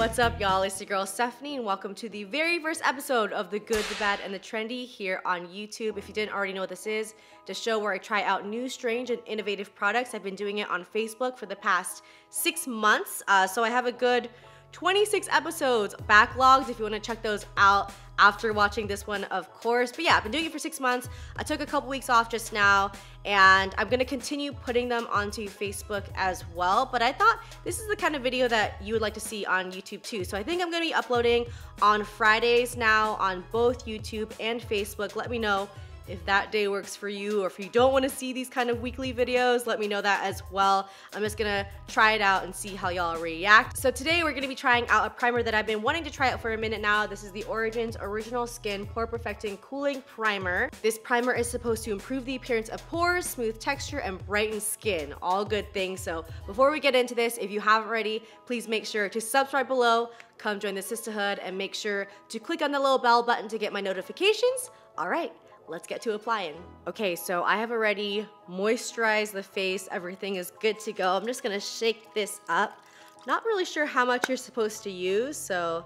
What's up, y'all? It's your girl Stephanie, and welcome to the very first episode of The Good, the Bad, and the Trendy here on YouTube. If you didn't already know what this is, the show where I try out new, strange, and innovative products. I've been doing it on Facebook for the past 6 months, so I have a good 26 episodes backlogged if you want to check those out after watching this one, of course. But yeah, I've been doing it for 6 months. I took a couple weeks off just now, and I'm gonna continue putting them onto Facebook as well. But I thought this is the kind of video that you would like to see on YouTube too. So I think I'm gonna be uploading on Fridays now on both YouTube and Facebook. Let me know if that day works for you, or if you don't want to see these kind of weekly videos, let me know that as well. I'm just gonna try it out and see how y'all react. So today we're gonna be trying out a primer that I've been wanting to try out for a minute now. This is the Origins Original Skin Pore Perfecting Cooling Primer. This primer is supposed to improve the appearance of pores, smooth texture, and brighten skin. All good things. So before we get into this, if you haven't already, please make sure to subscribe below, come join the sisterhood, and make sure to click on the little bell button to get my notifications. All right, let's get to applying. Okay, so I have already moisturized the face. Everything is good to go. I'm just gonna shake this up. Not really sure how much you're supposed to use, so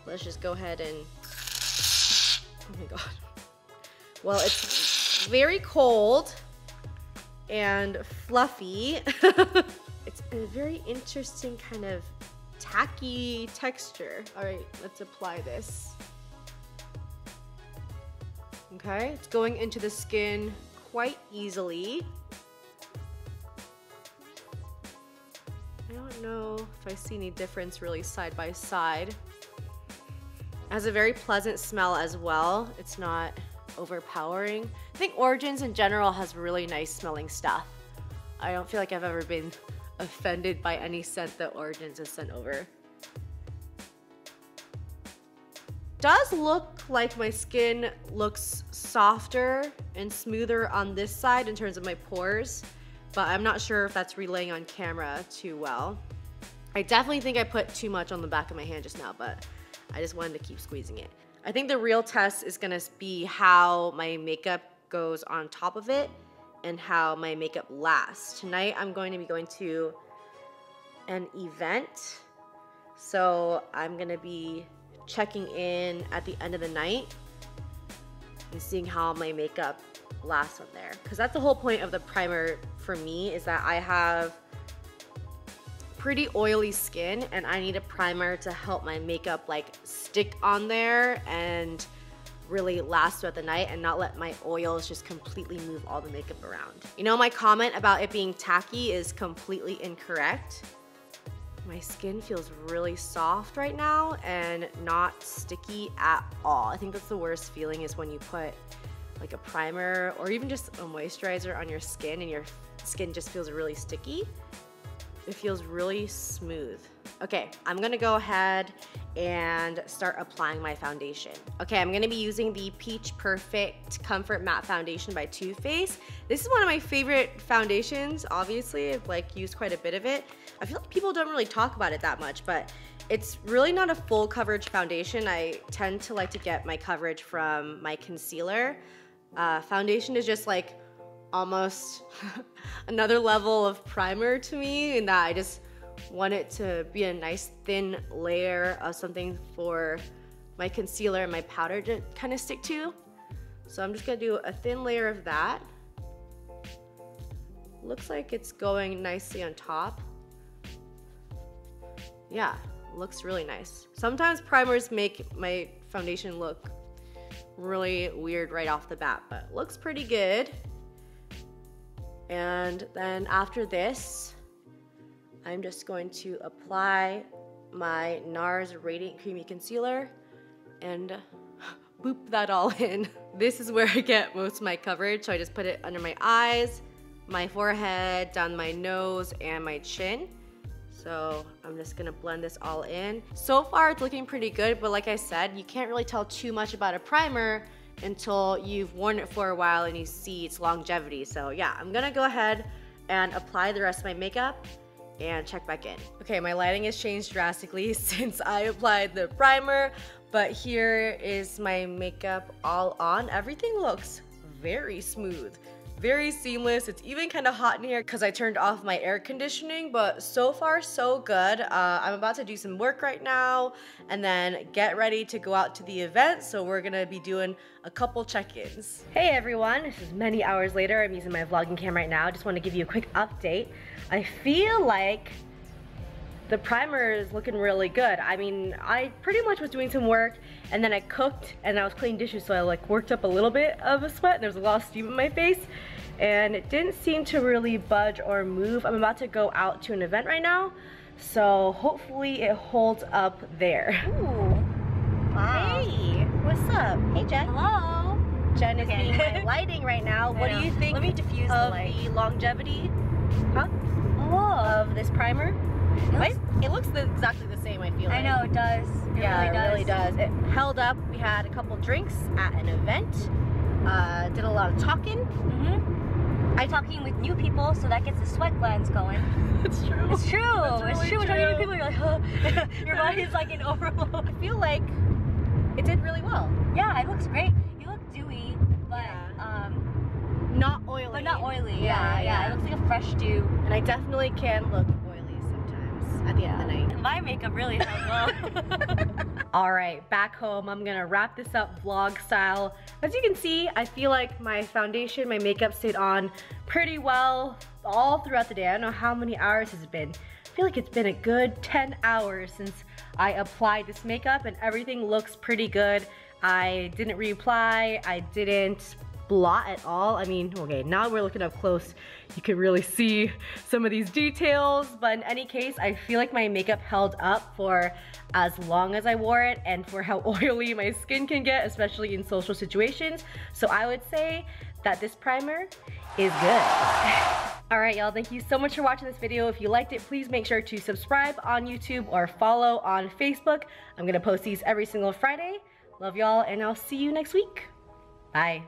let's just go ahead and, oh my God. Well, it's very cold and fluffy. It's a very interesting kind of tacky texture. All right, let's apply this. Okay, it's going into the skin quite easily. I don't know if I see any difference really side by side. It has a very pleasant smell as well. It's not overpowering. I think Origins in general has really nice smelling stuff. I don't feel like I've ever been offended by any scent that Origins has sent over. Does look like my skin looks softer and smoother on this side in terms of my pores, but I'm not sure if that's relaying on camera too well. I definitely think I put too much on the back of my hand just now, but I just wanted to keep squeezing it. I think the real test is gonna be how my makeup goes on top of it and how my makeup lasts. Tonight I'm going to be going to an event, so I'm gonna be checking in at the end of the night and seeing how my makeup lasts on there, because that's the whole point of the primer for me, is that I have pretty oily skin and I need a primer to help my makeup like stick on there and really last throughout the night and not let my oils just completely move all the makeup around. You know, my comment about it being tacky is completely incorrect. My skin feels really soft right now and not sticky at all. I think that's the worst feeling, is when you put like a primer or even just a moisturizer on your skin and your skin just feels really sticky. It feels really smooth. Okay, I'm gonna go ahead and start applying my foundation. Okay, I'm gonna be using the Peach Perfect Comfort Matte Foundation by Too Faced. This is one of my favorite foundations, obviously. I've like used quite a bit of it. I feel like people don't really talk about it that much, but it's really not a full coverage foundation. I tend to like to get my coverage from my concealer. Foundation is just like almost another level of primer to me, in that I just want it to be a nice thin layer of something for my concealer and my powder to kind of stick to. So I'm just gonna do a thin layer of that. Looks like it's going nicely on top. Yeah, looks really nice. Sometimes primers make my foundation look really weird right off the bat, but looks pretty good. And then after this, I'm just going to apply my NARS Radiant Creamy Concealer and boop that all in. This is where I get most of my coverage, so I just put it under my eyes, my forehead, down my nose, and my chin. So I'm just gonna blend this all in. So far it's looking pretty good, but like I said, you can't really tell too much about a primer until you've worn it for a while and you see its longevity. So yeah, I'm gonna go ahead and apply the rest of my makeup and check back in. Okay, my lighting has changed drastically since I applied the primer, but here is my makeup all on. Everything looks very smooth, very seamless. It's even kind of hot in here because I turned off my air conditioning, but so far so good. I'm about to do some work right now and then get ready to go out to the event. So we're gonna be doing a couple check-ins. Hey everyone, this is many hours later. I'm using my vlogging cam right now. I just want to give you a quick update. I feel like the primer is looking really good. I mean, I pretty much was doing some work and then I cooked and I was cleaning dishes, so I like worked up a little bit of a sweat and there was a lot of steam in my face and it didn't seem to really budge or move. I'm about to go out to an event right now, so hopefully it holds up there. Ooh. Wow. Hey, what's up? Hey Jen. Hello. Jen is being my lighting right now. What do you think Let me diffuse of the light. the longevity Oh. of this primer? It looks exactly the same, I feel like. I know, it does. It really does. It held up. We had a couple drinks at an event. Did a lot of talking. I'm talking with new people, so that gets the sweat glands going. It's true. It's true. That's It's true. really When talking to true. people, you're like, huh. Your body's like in overload. I feel like it did really well. Yeah, it looks great. You look dewy, but Not oily. but not oily. Yeah, Yeah. It looks like a fresh dew. And I definitely can look oily sometimes at the end of the night. My makeup really held well. All right, back home, I'm gonna wrap this up vlog style. As you can see, I feel like my foundation, my makeup stayed on pretty well all throughout the day. I don't know how many hours has it been. I feel like it's been a good 10 hours since I applied this makeup and everything looks pretty good. I didn't reapply, I didn't blot at all. I mean, okay, now we're looking up close. You can really see some of these details, but in any case, I feel like my makeup held up for as long as I wore it and for how oily my skin can get, especially in social situations. So I would say that this primer is good. All right, y'all, thank you so much for watching this video. If you liked it, please make sure to subscribe on YouTube or follow on Facebook. I'm gonna post these every single Friday. Love y'all, and I'll see you next week. Bye.